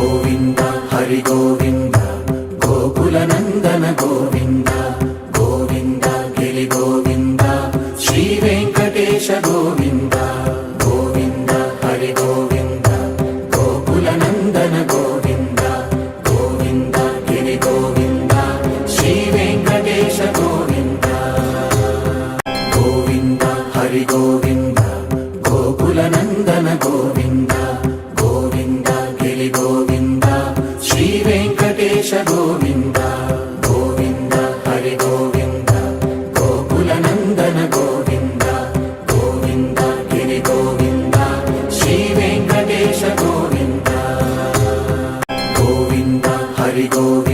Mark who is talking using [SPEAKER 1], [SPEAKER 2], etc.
[SPEAKER 1] Govinda Hari Govinda Gokula Nandana Govinda Govinda Giri Govinda Shri Venkatesha Govinda Govinda Hari Govinda Gokula Nandana Govinda Govinda Giri Govinda Shri Venkatesha Govinda Govinda Hari Govinda Gokula Nandana Govinda Govinda Giri Govinda Shri Venkatesha Govinda Govinda Hari Govinda Gokula Nandana Govinda Govinda Giri Govinda Shri Venkatesha Govinda Govinda Hari Govinda